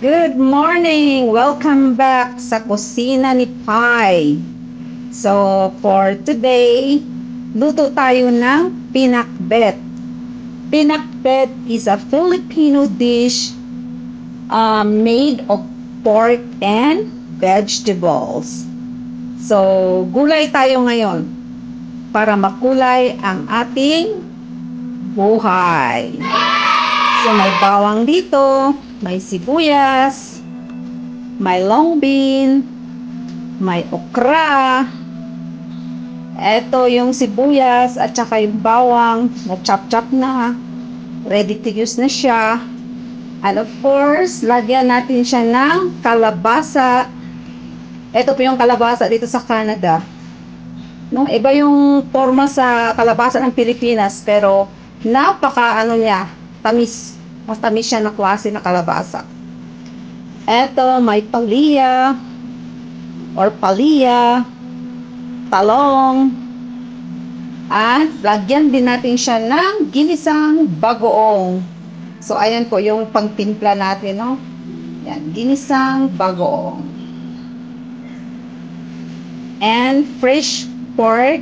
Good morning! Welcome back sa kusina ni Pai. So, for today, luto tayo ng pinakbet. Pinakbet is a Filipino dish made of pork and vegetables. So, gulay tayo ngayon para makulay ang ating buhay. So, may bawang dito, may sibuyas, may long bean, may okra. Ito yung sibuyas at saka yung bawang na chop-chop na. Ready to use na siya. And of course, lagyan natin siya ng kalabasa. Ito po yung kalabasa dito sa Canada. No, iba yung forma sa kalabasa ng Pilipinas, pero napaka niya, tamis. Mas tamis siya na klase na kalabasa. Eto, may palya or palya, talong, at lagyan din natin siya ng ginisang bagoong. So, ayan po yung pangtimpla natin, no? Yan, ginisang bagoong. And fresh pork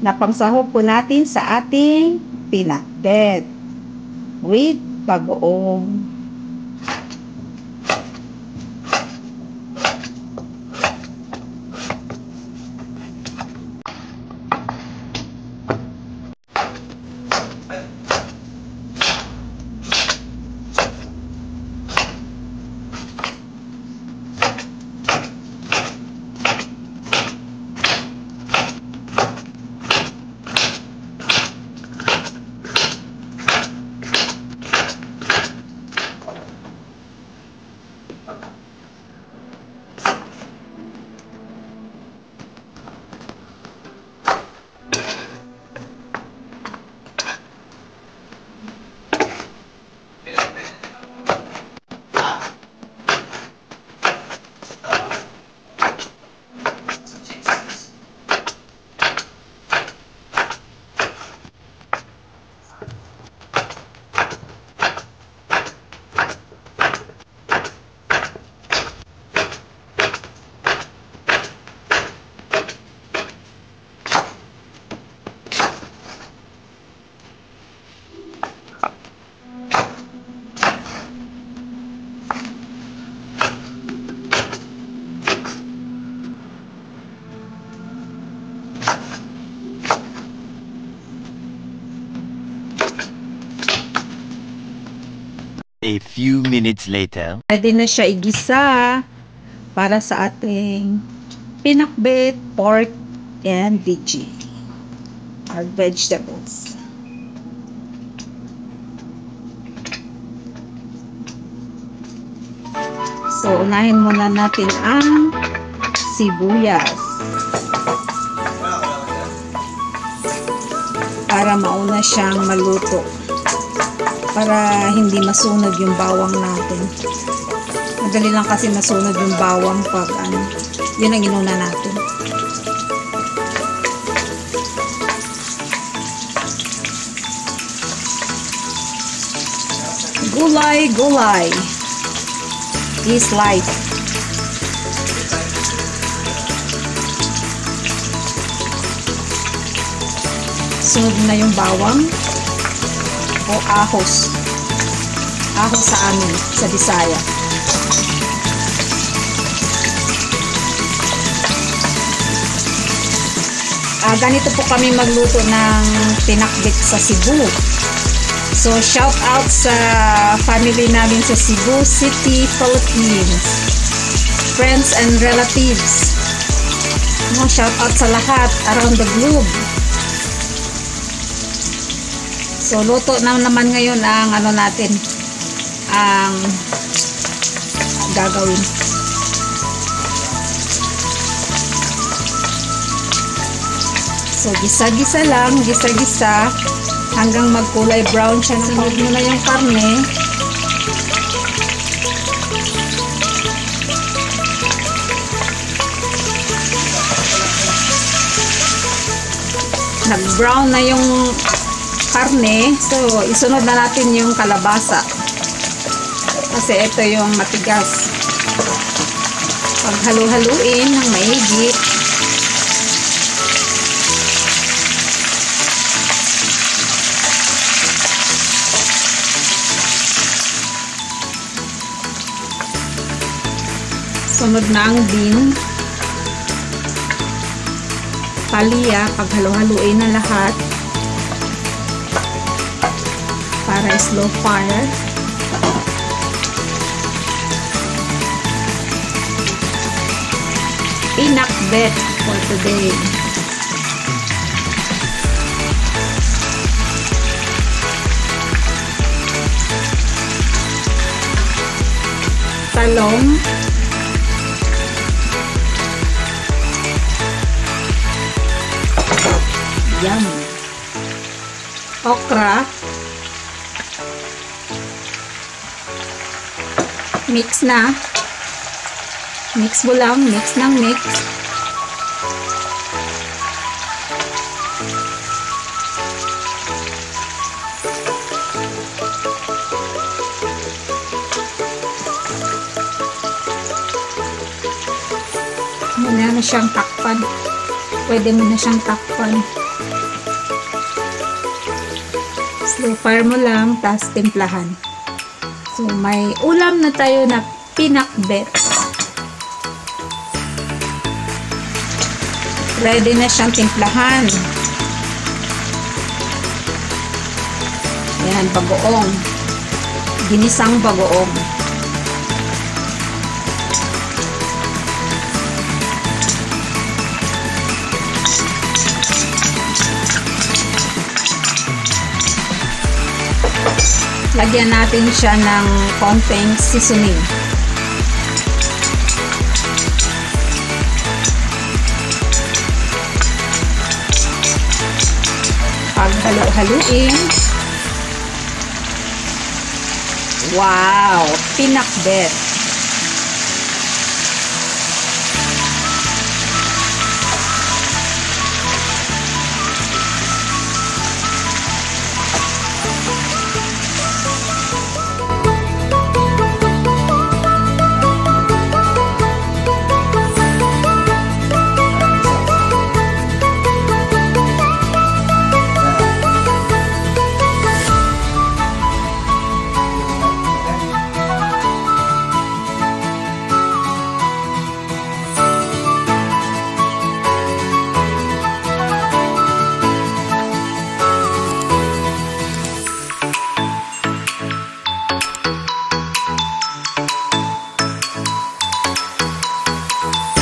na pangsahog po natin sa ating pinakbet with bagoong. A few minutes later. Ready na siya igisa para sa ating pinakbet, pork, and veggie or vegetables. So, unahin muna natin ang sibuyas para mauna siyang maluto, para hindi masunog yung bawang natin. Madali lang kasi masunog yung bawang pag yun ang inuna natin. Gulay is life. Sunog na yung bawang o ahos. Ahos sa amin, sa Bisaya. Ganito po kami magluto ng pinakbet sa Cebu. So, shout out sa family namin sa Cebu City, Philippines. Friends and relatives. No, shout out sa lahat around the globe. So, luto na naman ngayon ang natin, ang gagawin. So, gisa-gisa lang, gisa-gisa, hanggang magkulay brown siya. Sunod mo na yung karne. Nag-brown na yung karne, so isunod na natin yung kalabasa. Kasi ito yung matigas. Pag halu-haluin ng maigi, sunod na ang bean. Palya, pag halu-haluin na lahat para slow fire. Pinakbet for today. Talong. Yum. Okra. Mix na. Mix mo lang. Mix ng mix. Muna na siyang takpan. Pwede mo na siyang takpan. Slow fire mo lang, tapos timplahan. So, may ulam na tayo na pinakbet. Ready na siyang timplahan. Ayan, bagoong. Ginisang bagoong. Lagyan natin siya ng konting seasoning. Pag halo-haluin. Wow! Pinakbet.